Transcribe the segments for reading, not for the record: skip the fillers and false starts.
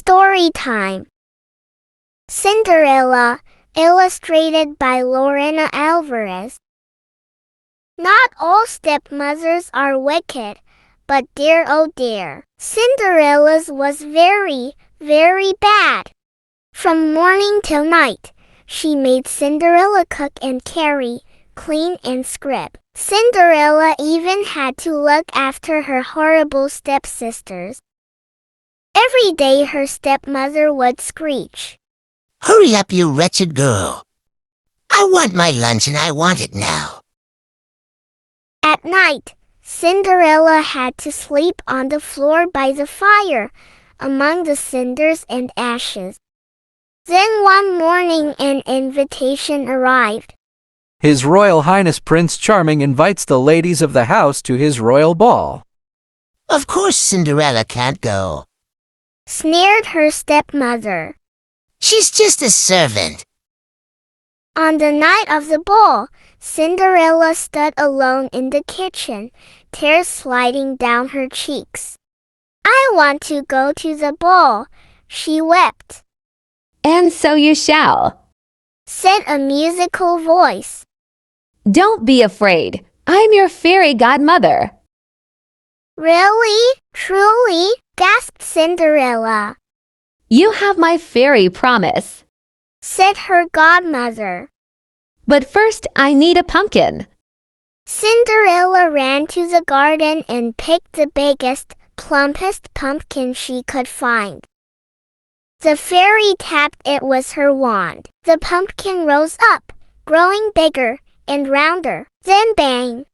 StoryTime. Cinderella, illustrated by Lorena Alvarez. Not all stepmothers are wicked, but dear oh dear, Cinderella's was very, very bad. From morning till night, she made Cinderella cook and carry, clean and scrub. Cinderella even had to look after her horrible stepsisters. Every day her stepmother would screech, "Hurry up, you wretched girl. I want my lunch and I want it now." At night, Cinderella had to sleep on the floor by the fire, among the cinders and ashes. Then one morning an invitation arrived. His Royal Highness Prince Charming invites the ladies of the house to his royal ball. "Of course Cinderella can't go. Sneered her stepmother. She's just a servant." On the night of the ball, Cinderella stood alone in the kitchen, tears sliding down her cheeks. "I want to go to the ball," she wept. "And so you shall," said a musical voice. "Don't be afraid. I'm your fairy godmother." "Really? Truly?" gasped Cinderella. "You have my fairy promise," said her godmother. "but first I need a pumpkin." Cinderella ran to the garden and picked the biggest, plumpest pumpkin she could find. The fairy tapped it with her wand. The pumpkin rose up, growing bigger and rounder. Then bang!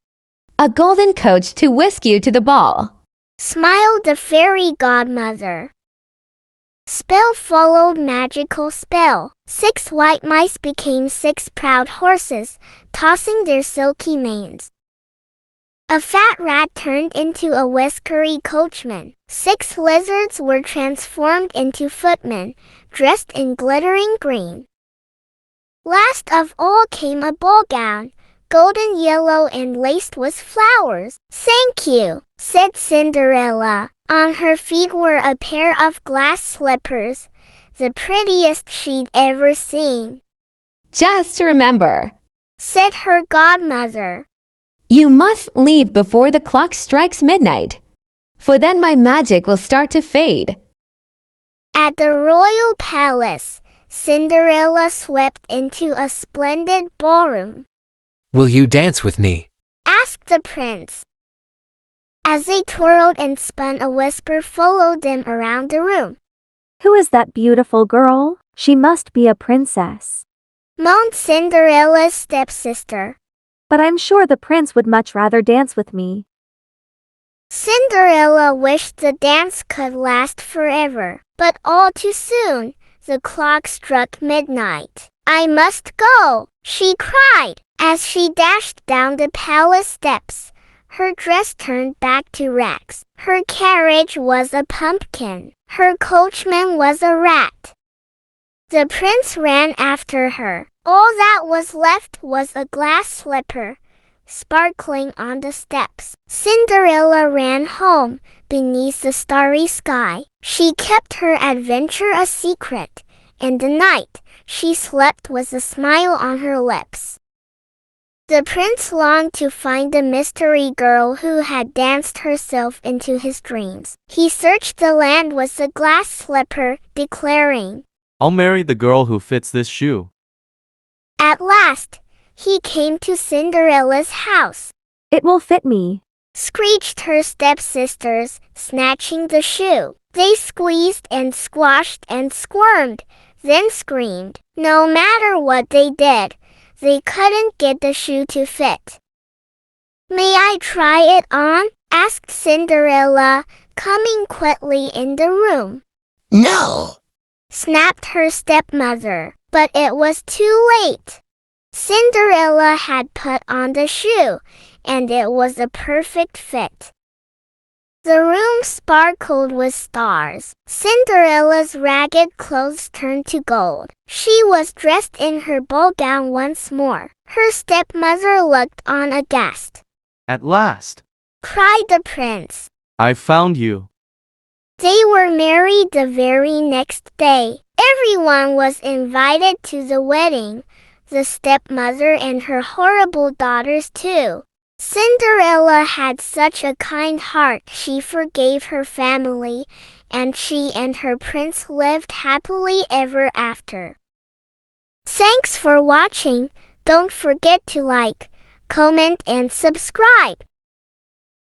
"A golden coach to whisk you to the ball," smiled the fairy godmother. Spell followed magical spell. 6 white mice became 6 proud horses, tossing their silky manes. A fat rat turned into a whiskery coachman. 6 lizards were transformed into footmen, dressed in glittering green. Last of all came a ball gown, golden yellow and laced with flowers. "Thank you," said Cinderella. On her feet were a pair of glass slippers, the prettiest she'd ever seen. "Just remember," said her godmother, "you must leave before the clock strikes midnight, for then my magic will start to fade." At the royal palace, Cinderella swept into a splendid ballroom. Will you dance with me? Asked the prince. As they twirled and spun, a whisper followed them around the room. "Who is that beautiful girl? She must be a princess." Moaned Cinderella's stepsister. "But I'm sure the prince would much rather dance with me." Cinderella wished the dance could last forever, but all too soon, the clock struck midnight. "I must go," she cried, as she dashed down the palace steps. Her dress turned back to rags. Her carriage was a pumpkin. Her coachman was a rat. The prince ran after her. All that was left was a glass slipper, sparkling on the steps. Cinderella ran home, beneath the starry sky. She kept her adventure a secret, and the night she slept with a smile on her lips. The prince longed to find the mystery girl who had danced herself into his dreams. He searched the land with the glass slipper, declaring, "I'll marry the girl who fits this shoe." At last, he came to Cinderella's house. "It will fit me," screeched her stepsisters, snatching the shoe. They squeezed and squashed and squirmed, then screamed. No matter what they did, they couldn't get the shoe to fit. "May I try it on?" asked Cinderella, coming quickly in the room. "No," snapped her stepmother, but it was too late. Cinderella had put on the shoe, and it was a perfect fit. The room sparkled with stars. Cinderella's ragged clothes turned to gold. She was dressed in her ball gown once more. Her stepmother looked on aghast. "At last," cried the prince. "I found you." They were married the very next day. Everyone was invited to the wedding, the stepmother and her horrible daughters too. Cinderella had such a kind heart. She forgave her family, and she and her prince lived happily ever after. Thanks for watching. Don't forget to like, comment and subscribe.